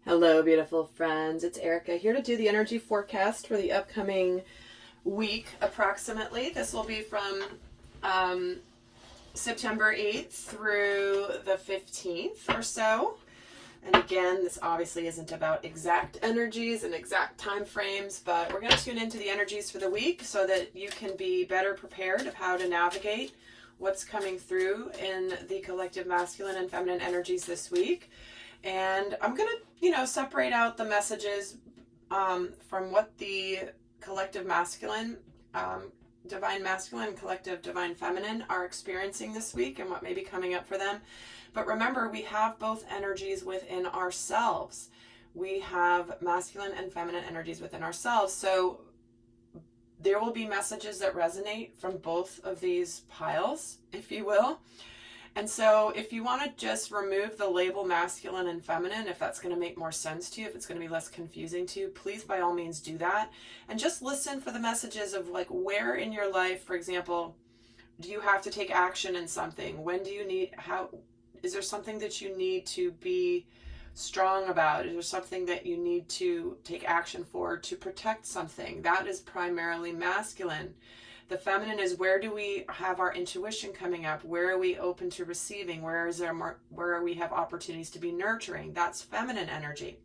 Hello, beautiful friends. It's Erika here to do the energy forecast for the upcoming week, approximately. This will be from September 8th through the 15th or so. And again, this obviously isn't about exact energies and exact time frames, but we're going to tune into the energies for the week so that you can be better prepared of how to navigate what's coming through in the collective masculine and feminine energies this week. And I'm going to, separate out the messages from what the collective masculine, divine masculine, collective divine feminine are experiencing this week and what may be coming up for them. But remember, we have both energies within ourselves. We have masculine and feminine energies within ourselves. So there will be messages that resonate from both of these piles, if you will. And so if you want to just remove the label masculine and feminine, if that's going to make more sense to you, if it's going to be less confusing to you, please by all means do that. And just listen for the messages of like where in your life, for example, do you have to take action in something? When do you need, is there something that you need to be strong about? Is there something that you need to take action for to protect something? That is primarily masculine. The feminine is where do we have our intuition coming up? Where are we open to receiving? Where we have opportunities to be nurturing? That's feminine energy.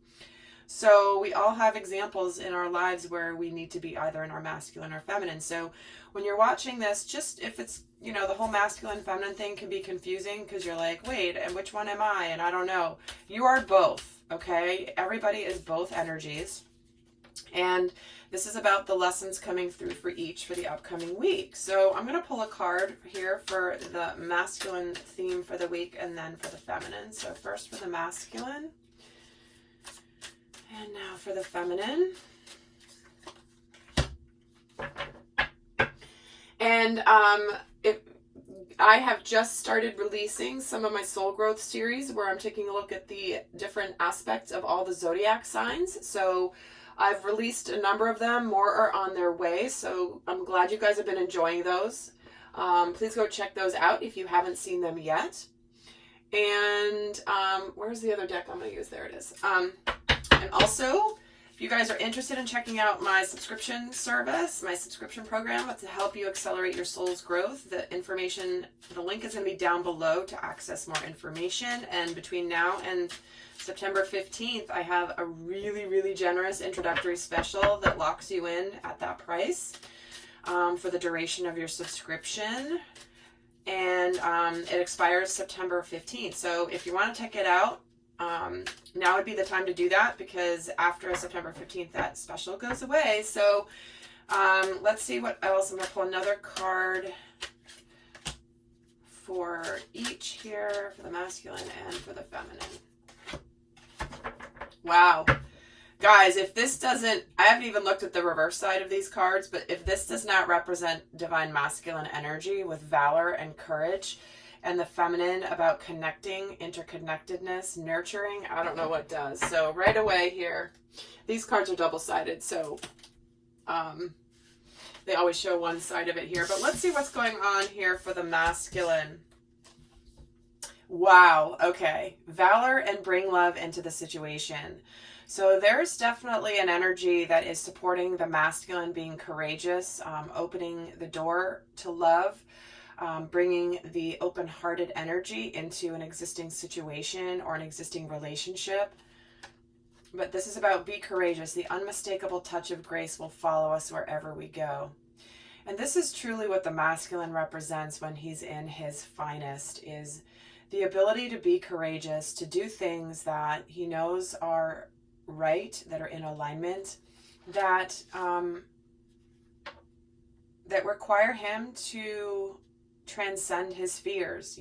So we all have examples in our lives where we need to be either in our masculine or feminine. So when you're watching this, just if it's, the whole masculine feminine thing can be confusing because you're like, wait, and which one am I? And I don't know. You are both, okay? Everybody is both energies. And this is about the lessons coming through for each for the upcoming week. So I'm going to pull a card here for the masculine theme for the week and then for the feminine. So first for the masculine and now for the feminine. And I have just started releasing some of my soul growth series where I'm taking a look at the different aspects of all the zodiac signs. So I've released a number of them. More are on their way. So I'm glad you guys have been enjoying those. Please go check those out if you haven't seen them yet. And where's the other deck I'm going to use? There it is. And also, if you guys are interested in checking out my subscription service, my subscription program to help you accelerate your soul's growth, the link is going to be down below to access more information. And between now and September 15th, I have a really, really generous introductory special that locks you in at that price for the duration of your subscription. And it expires September 15th. So if you want to check it out, now would be the time to do that because after September 15th, that special goes away. So let's see what else. I'm going to pull another card for each here, for the masculine and for the feminine. Wow. Guys, if this doesn't, I haven't even looked at the reverse side of these cards, but if this does not represent divine masculine energy with valor and courage, and the feminine about connecting, interconnectedness, nurturing, I don't know what does. So right away here, these cards are double-sided, so they always show one side of it here. But let's see what's going on here for the masculine. Wow, okay. Valor and bring love into the situation. So there's definitely an energy that is supporting the masculine being courageous, opening the door to love, bringing the open-hearted energy into an existing situation or an existing relationship. But this is about be courageous. The unmistakable touch of grace will follow us wherever we go. And this is truly what the masculine represents when he's in his finest, is the ability to be courageous, to do things that he knows are right, that are in alignment, that require him to transcend his fears.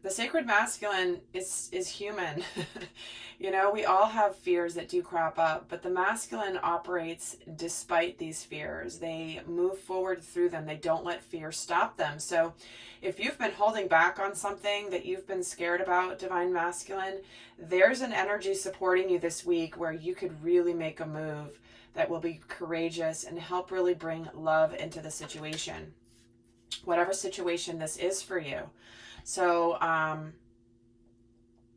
The sacred masculine is human. We all have fears that do crop up, but the masculine operates despite these fears. They move forward through them. They don't let fear stop them. So if you've been holding back on something that you've been scared about, divine masculine, there's an energy supporting you this week where you could really make a move that will be courageous and help really bring love into the situation, whatever situation this is for you. So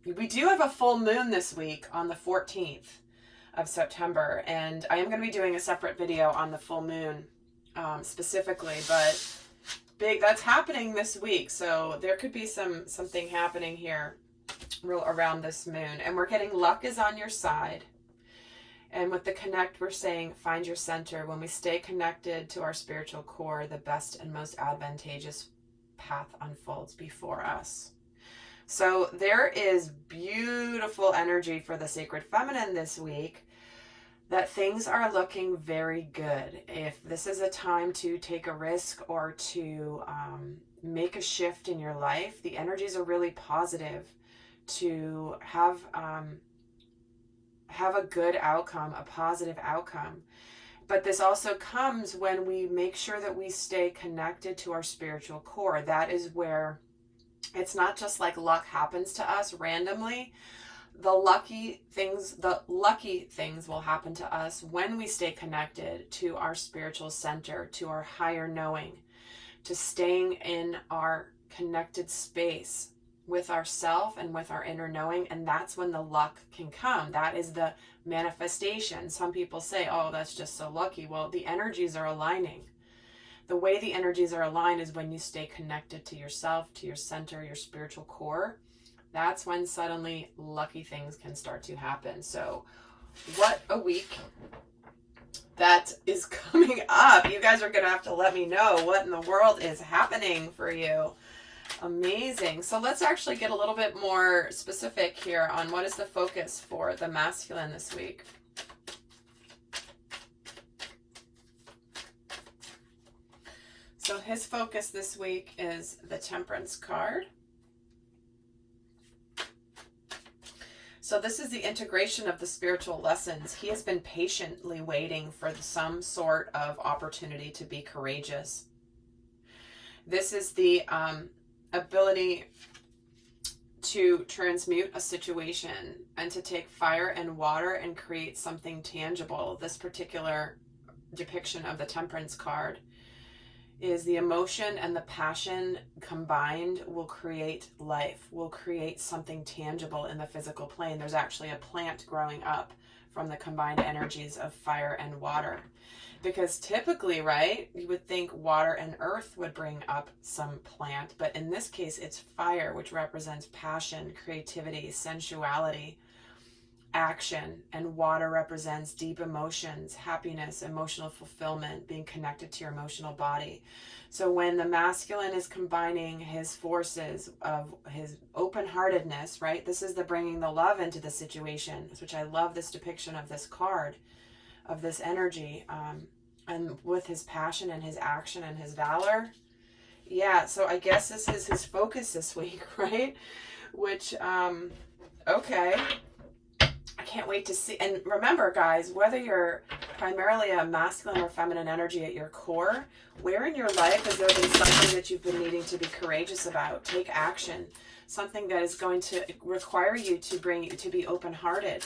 we do have a full moon this week on the 14th of September, and I am going to be doing a separate video on the full moon specifically, but that's happening this week, so there could be something happening here around this moon. And we're getting luck is on your side. And with the connect, we're saying find your center. When we stay connected to our spiritual core, the best and most advantageous path unfolds before us. So there is beautiful energy for the sacred feminine this week, that things are looking very good. If this is a time to take a risk or to make a shift in your life, the energies are really positive to have a good outcome, a positive outcome. But this also comes when we make sure that we stay connected to our spiritual core. That is where it's not just like luck happens to us randomly. The lucky things will happen to us when we stay connected to our spiritual center, to our higher knowing, to staying in our connected space with ourself and with our inner knowing. And that's when the luck can come. That is the manifestation. Some people say, oh, that's just so lucky. Well, the energies are aligning. The way the energies are aligned is when you stay connected to yourself, to your center, your spiritual core. That's when suddenly lucky things can start to happen. So what a week that is coming up. You guys are going to have to let me know what in the world is happening for you. Amazing. So let's actually get a little bit more specific here on what is the focus for the masculine this week. So his focus this week is the Temperance card. So this is the integration of the spiritual lessons. He has been patiently waiting for some sort of opportunity to be courageous. This is the ability to transmute a situation and to take fire and water and create something tangible. This particular depiction of the Temperance card is the emotion and the passion combined will create life, will create something tangible in the physical plane. There's actually a plant growing up from the combined energies of fire and water. Because typically, right, you would think water and earth would bring up some plant, but in this case, it's fire, which represents passion, creativity, sensuality, action, and water represents deep emotions, happiness, emotional fulfillment, being connected to your emotional body. So when the masculine is combining his forces of his open-heartedness, right, this is the bringing the love into the situation, which I love this depiction of this card, of this energy, and with his passion and his action and his valor. Yeah, so I guess this is his focus this week, right? Which, okay. I can't wait to see. And remember, guys, whether you're primarily a masculine or feminine energy at your core, where in your life has there been something that you've been needing to be courageous about? Take action. Something that is going to require you to be open-hearted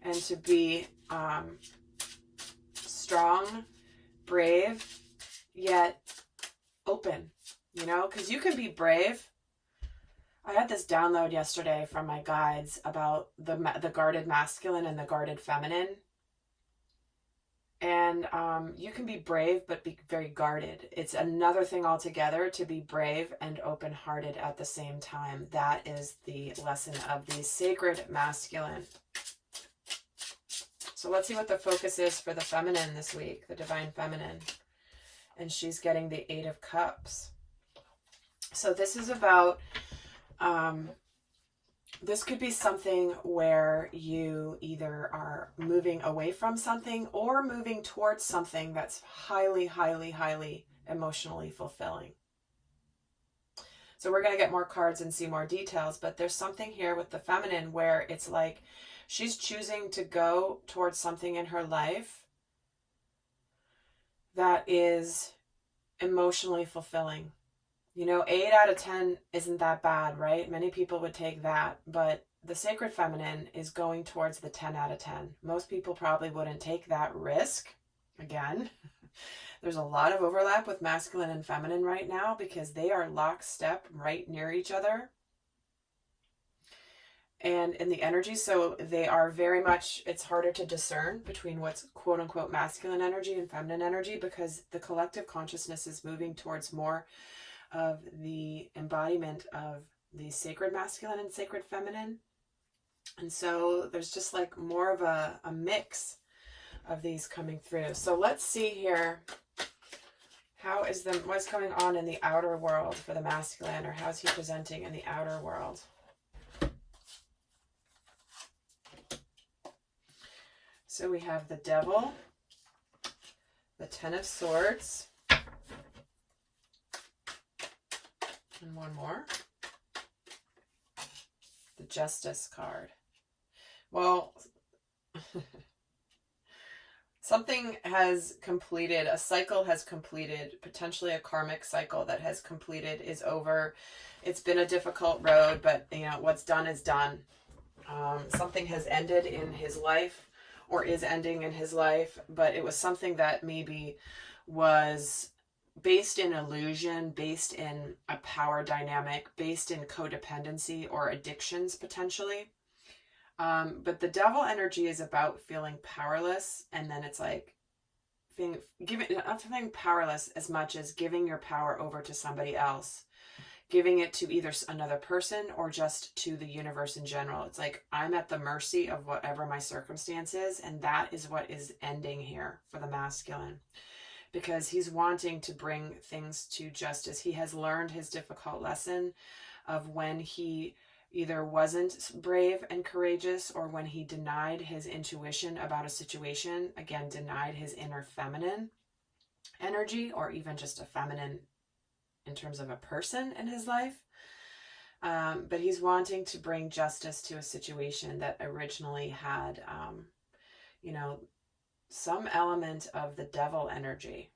and to be strong, brave, yet open, you know, because you can be brave. I had this download yesterday from my guides about the guarded masculine and the guarded feminine. And you can be brave, but be very guarded. It's another thing altogether to be brave and open-hearted at the same time. That is the lesson of the sacred masculine. So let's see what the focus is for the feminine this week, the divine feminine. And she's getting the 8 of Cups. So this is about, this could be something where you either are moving away from something or moving towards something that's highly, highly, highly emotionally fulfilling. So we're going to get more cards and see more details, but there's something here with the feminine where it's like she's choosing to go towards something in her life that is emotionally fulfilling. You know, 8 out of 10 isn't that bad, right? Many people would take that, but the sacred feminine is going towards the 10 out of 10. Most people probably wouldn't take that risk. Again, there's a lot of overlap with masculine and feminine right now because they are lockstep right near each other. and in the energy. So they are very much, it's harder to discern between what's quote unquote masculine energy and feminine energy, because the collective consciousness is moving towards more of the embodiment of the sacred masculine and sacred feminine. And so there's just like more of a mix of these coming through. So let's see here. What's going on in the outer world for the masculine, or how's he presenting in the outer world? So we have the Devil, the Ten of Swords, and one more. The Justice card. Well, something has completed, a cycle has completed, potentially a karmic cycle that has completed, is over. It's been a difficult road, but you know, what's done is done. Something has ended in his life, or is ending in his life, but it was something that maybe was based in illusion, based in a power dynamic, based in codependency or addictions potentially. But the Devil energy is about feeling powerless, and then it's like not feeling powerless as much as giving your power over to somebody else, giving it to either another person or just to the universe in general. It's like, I'm at the mercy of whatever my circumstance is, and that is what is ending here for the masculine, because he's wanting to bring things to justice. He has learned his difficult lesson of when he either wasn't brave and courageous, or when he denied his intuition about a situation, again, denied his inner feminine energy, or even just a feminine in terms of a person in his life. But he's wanting to bring justice to a situation that originally had, you know, some element of the Devil energy.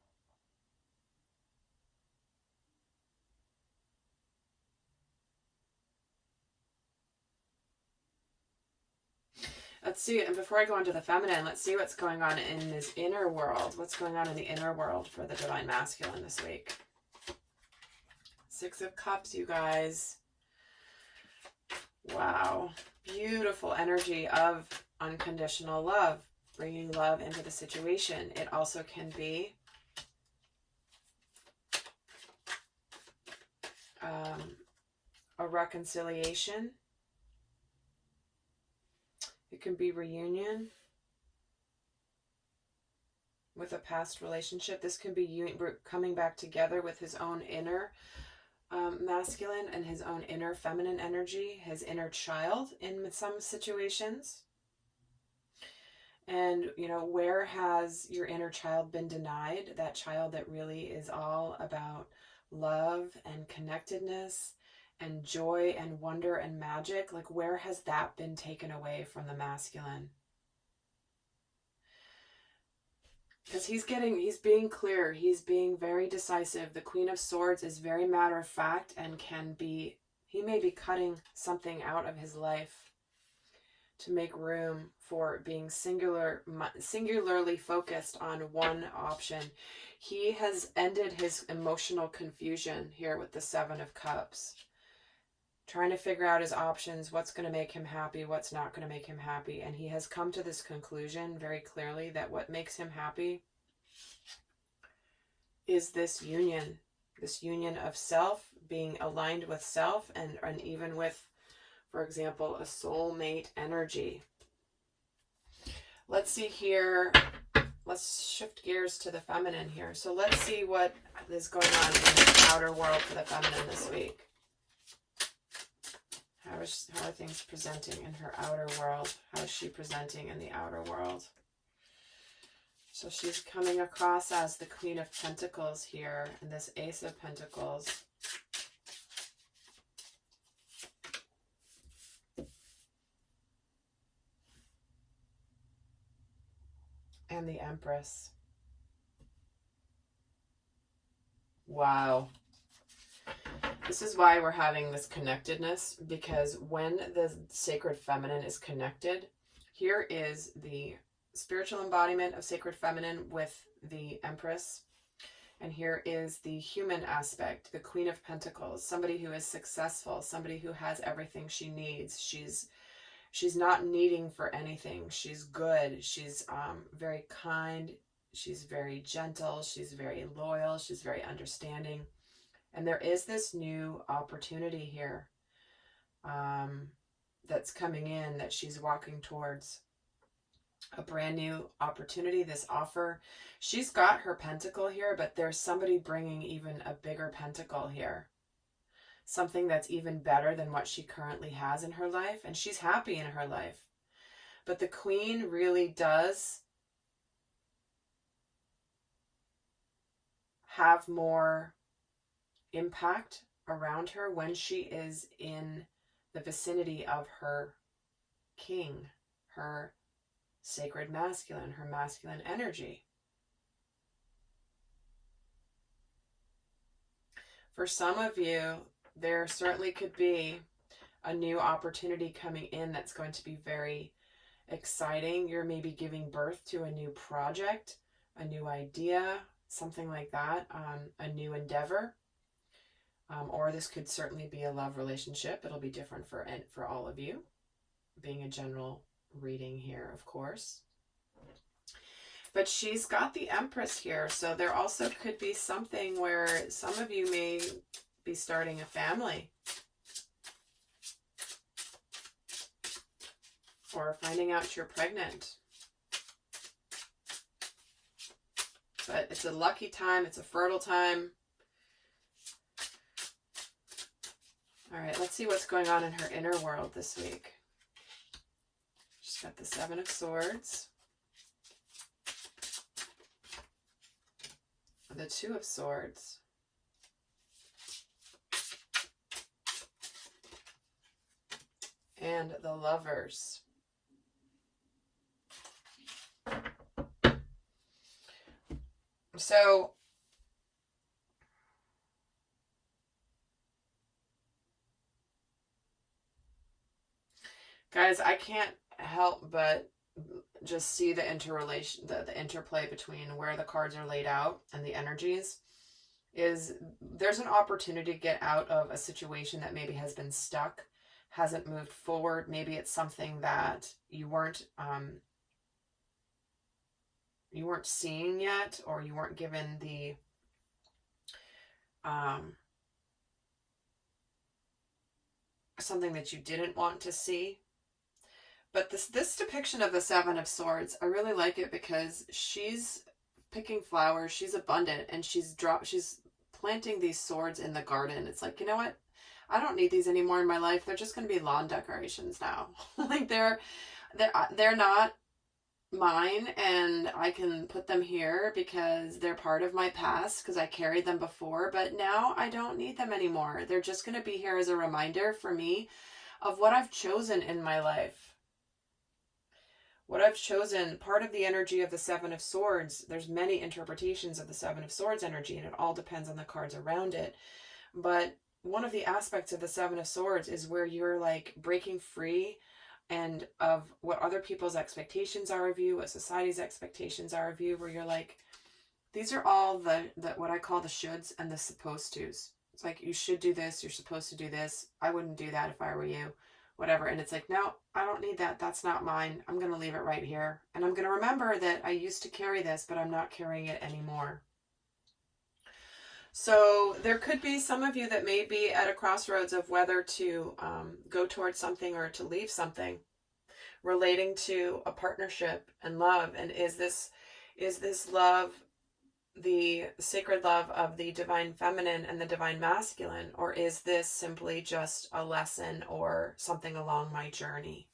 Let's see, and before I go on to the feminine, let's see what's going on in this inner world. What's going on in the inner world for the Divine Masculine this week? Six of Cups, you guys. Wow. Beautiful energy of unconditional love, bringing love into the situation. It also can be a reconciliation. It can be reunion with a past relationship. This can be coming back together with his own inner masculine and his own inner feminine energy, his inner child in some situations. And, you know, where has your inner child been denied? That child that really is all about love and connectedness and joy and wonder and magic. Like, where has that been taken away from the masculine? Because he's being clear. He's being very decisive. The Queen of Swords is very matter of fact, and he may be cutting something out of his life to make room for being singularly focused on one option. He has ended his emotional confusion here with the Seven of Cups, trying to figure out his options, what's going to make him happy, what's not going to make him happy. And he has come to this conclusion very clearly that what makes him happy is this union of self, being aligned with self, and even with, for example, a soulmate energy. Let's see here. Let's shift gears to the feminine here. So let's see what is going on in the outer world for the feminine this week. How are things presenting in her outer world? How is she presenting in the outer world? So she's coming across as the Queen of Pentacles here, and this Ace of Pentacles. And the Empress. Wow. This is why we're having this connectedness, because when the sacred feminine is connected, here is the spiritual embodiment of sacred feminine with the Empress, and here is the human aspect, the Queen of Pentacles, somebody who is successful, somebody who has everything she needs. She's She's not needing for anything. She's good. She's very kind. She's very gentle. She's very loyal. She's very understanding. And there is this new opportunity here that's coming in, that she's walking towards. A brand new opportunity, this offer. She's got her pentacle here, but there's somebody bringing even a bigger pentacle here. Something that's even better than what she currently has in her life, and she's happy in her life. But the Queen really does have more impact around her when she is in the vicinity of her king, her sacred masculine, her masculine energy. For some of you, there certainly could be a new opportunity coming in that's going to be very exciting. You're maybe giving birth to a new project, a new idea, something like that, a new endeavor. Or this could certainly be a love relationship. It'll be different for all of you, being a general reading here, of course. But she's got the Empress here, so there also could be something where some of you may be starting a family, or finding out you're pregnant. But it's a lucky time, it's a fertile time. All right, let's see what's going on in her inner world this week. She's got the Seven of Swords, the Two of Swords, and the Lovers. So, guys, I can't help but just see the interrelation, the interplay between where the cards are laid out and the energies. Is there's an opportunity to get out of a situation that maybe has been stuck, hasn't moved forward. Maybe it's something that you weren't seeing yet, or you weren't given the something that you didn't want to see. But this depiction of the Seven of Swords, I really like it because she's picking flowers, she's abundant, and she's planting these swords in the garden. It's like, you know what? I don't need these anymore in my life. They're just going to be lawn decorations now. Like they're not mine, and I can put them here because they're part of my past, because I carried them before, but now I don't need them anymore. They're just going to be here as a reminder for me of what I've chosen in my life. What I've chosen, part of the energy of the Seven of Swords, there's many interpretations of the Seven of Swords energy, and it all depends on the cards around it. But one of the aspects of the Seven of Swords is where you're like breaking free and of what other people's expectations are of you, what society's expectations are of you, where you're like, these are all the what I call the shoulds and the supposed tos. It's like, you should do this, you're supposed to do this. I wouldn't do that if I were you. Whatever. And it's like, no, I don't need that. That's not mine. I'm going to leave it right here. And I'm going to remember that I used to carry this, but I'm not carrying it anymore. So there could be some of you that may be at a crossroads of whether to go towards something or to leave something relating to a partnership and love. And is this love the sacred love of the divine feminine and the divine masculine, or is this simply just a lesson or something along my journey?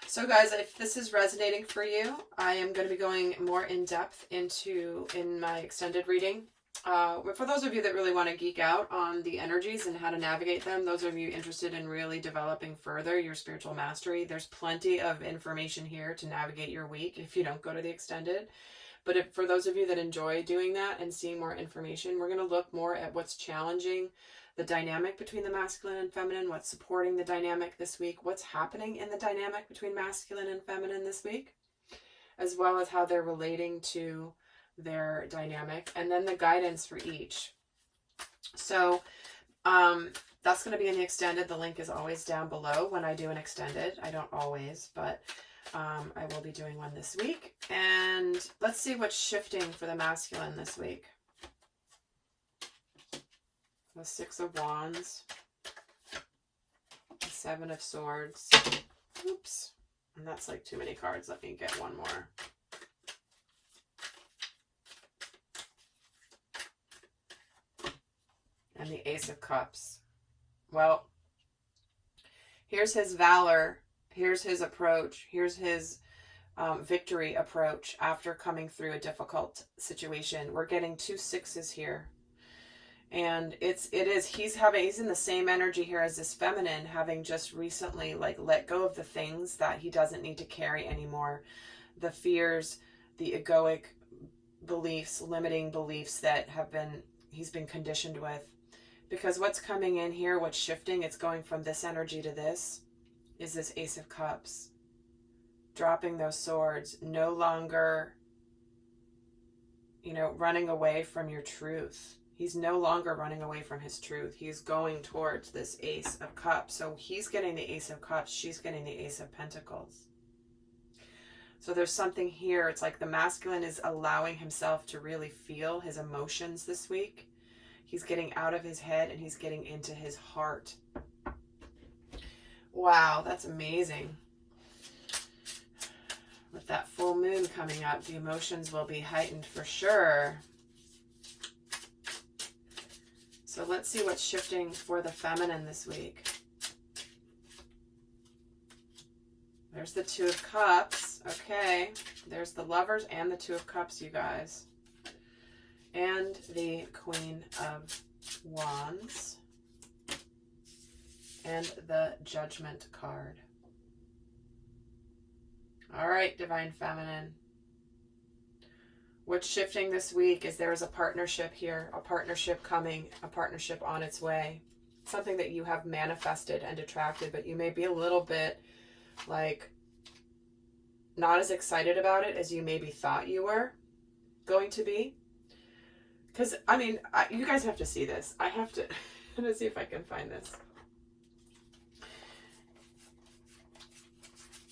So guys, if this is resonating for you, I am going to be going more in depth in my extended reading. For those of you that really want to geek out on the energies and how to navigate them, those of you interested in really developing further your spiritual mastery, there's plenty of information here to navigate your week if you don't go to the extended. But for those of you that enjoy doing that and seeing more information, we're going to look more at what's challenging the dynamic between the masculine and feminine, what's supporting the dynamic this week, what's happening in the dynamic between masculine and feminine this week, as well as how they're relating to their dynamic, and then the guidance for each. So That's going to be in the extended. The link is always down below when I do an extended. I don't always, but I will be doing one this week. And let's see what's shifting for the masculine this week. The Six of Wands. The Seven of Swords. Oops. And that's like too many cards. Let me get one more. And the Ace of Cups. Well, here's his valor. Here's his approach. Here's his victory approach after coming through a difficult situation. We're getting 2 6s here. And he's in the same energy here as this feminine, having just recently like let go of the things that he doesn't need to carry anymore. The fears, the egoic beliefs, limiting beliefs that he's been conditioned with. Because what's coming in here, what's shifting, it's going from this energy to this, is this Ace of Cups. Dropping those swords, no longer, running away from your truth. He's no longer running away from his truth. He's going towards this Ace of Cups. So he's getting the Ace of Cups. She's getting the Ace of Pentacles. So there's something here. It's like the masculine is allowing himself to really feel his emotions this week. He's getting out of his head and he's getting into his heart. Wow, that's amazing. With that full moon coming up, the emotions will be heightened for sure. So let's see what's shifting for the feminine this week. There's the Two of Cups. Okay. There's the Lovers and the Two of Cups, you guys. And the Queen of Wands. And the Judgment card. All right, Divine Feminine. What's shifting this week is there is a partnership here, a partnership coming, a partnership on its way. Something that you have manifested and attracted, but you may be a little bit like not as excited about it as you maybe thought you were going to be. Because, you guys have to see this. I'm going to see if I can find this.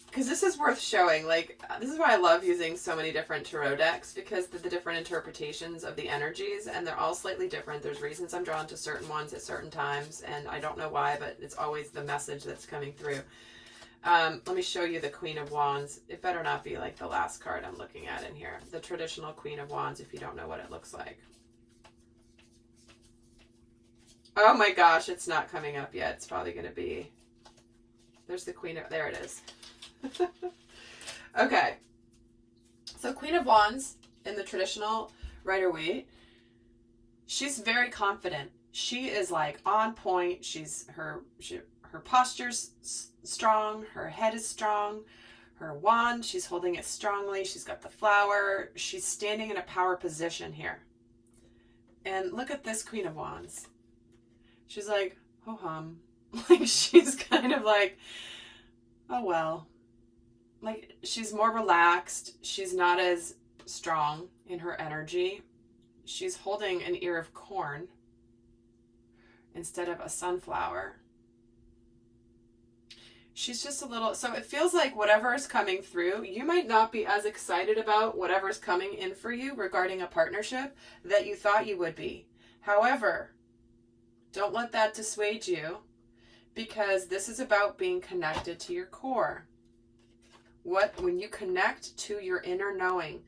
Because this is worth showing. Like, this is why I love using so many different tarot decks, because the different interpretations of the energies, and they're all slightly different. There's reasons I'm drawn to certain ones at certain times, and I don't know why, but it's always the message that's coming through. Let me show you the Queen of Wands. It better not be like the last card I'm looking at in here. The traditional Queen of Wands, if you don't know what it looks like. Oh my gosh, it's not coming up yet. It's probably going to be... There's the Queen of... There it is. Okay. So Queen of Wands in the traditional Rider-Waite, she's very confident. She is like on point. Her posture's strong. Her head is strong. Her wand, she's holding it strongly. She's got the flower. She's standing in a power position here. And look at this Queen of Wands. She's like, ho hum. Like, she's kind of like, oh well. Like, she's more relaxed. She's not as strong in her energy. She's holding an ear of corn instead of a sunflower. She's just a little... So it feels like whatever is coming through, you might not be as excited about whatever's coming in for you regarding a partnership that you thought you would be. However, don't let that dissuade you, because this is about being connected to your core. When you connect to your inner knowing,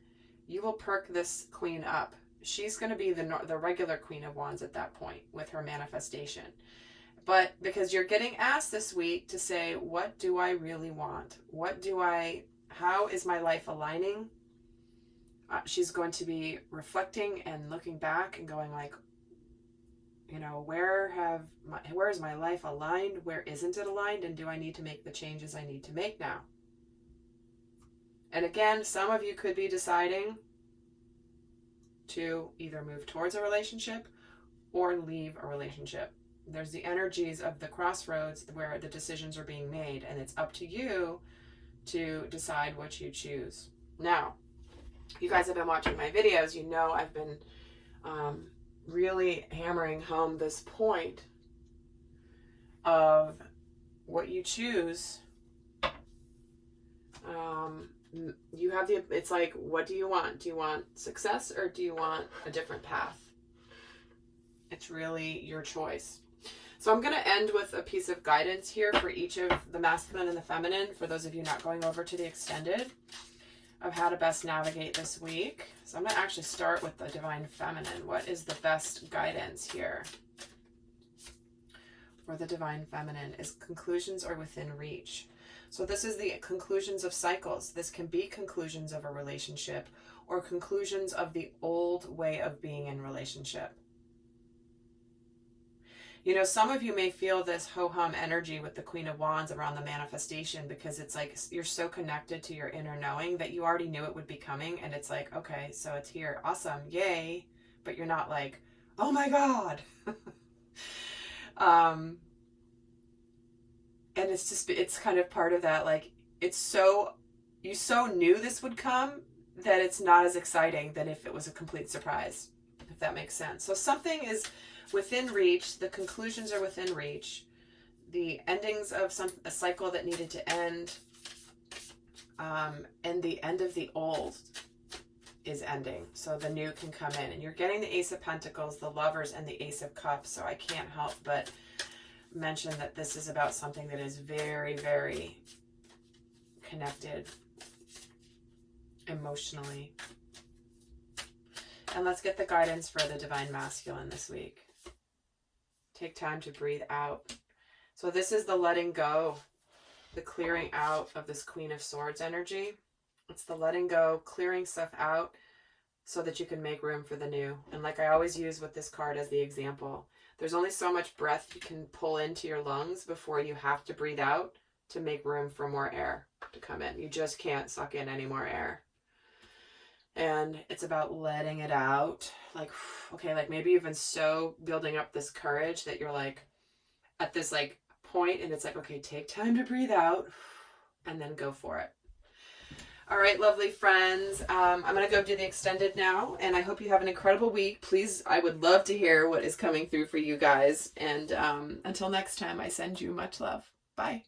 you will perk this queen up. She's going to be the regular Queen of Wands at that point with her manifestation. But because you're getting asked this week to say, what do I really want? How is my life aligning? She's going to be reflecting and looking back and going like, where is my life aligned? Where isn't it aligned? And do I need to make the changes I need to make now? And again, some of you could be deciding to either move towards a relationship or leave a relationship. There's the energies of the crossroads where the decisions are being made, and it's up to you to decide what you choose. Now, you guys have been watching my videos. You know I've been really hammering home this point of what you choose, you have it's like, what do you want? Do you want success or do you want a different path? It's really your choice. So I'm going to end with a piece of guidance here for each of the masculine and the feminine, for those of you not going over to the extended, of how to best navigate this week. So I'm going to actually start with the divine feminine. What is the best guidance here for the divine feminine? Is conclusions are within reach. So this is the conclusions of cycles. This can be conclusions of a relationship or conclusions of the old way of being in relationship. You know, some of you may feel this ho-hum energy with the Queen of Wands around the manifestation, because it's like you're so connected to your inner knowing that you already knew it would be coming, and it's like, okay, so it's here. Awesome. Yay. But you're not like, oh my God. And it's just, it's kind of part of that, like, it's so, you so knew this would come that it's not as exciting than if it was a complete surprise, if that makes sense. So something is within reach, the conclusions are within reach, the endings of a cycle that needed to end, and the end of the old is ending, so the new can come in. And you're getting the Ace of Pentacles, the Lovers, and the Ace of Cups, so I can't help but mention that this is about something that is very, very connected emotionally. And let's get the guidance for the divine masculine this week. Take time to breathe out. So this is the letting go, the clearing out of this Queen of Swords energy. It's the letting go, clearing stuff out so that you can make room for the new. And like I always use with this card as the example, there's only so much breath you can pull into your lungs before you have to breathe out to make room for more air to come in. You just can't suck in any more air. And it's about letting it out. Like, okay, like maybe you've been so building up this courage that you're like at this like point, and it's like, okay, take time to breathe out and then go for it. All right, lovely friends. I'm going to go do the extended now, and I hope you have an incredible week. Please, I would love to hear what is coming through for you guys. And until next time, I send you much love. Bye.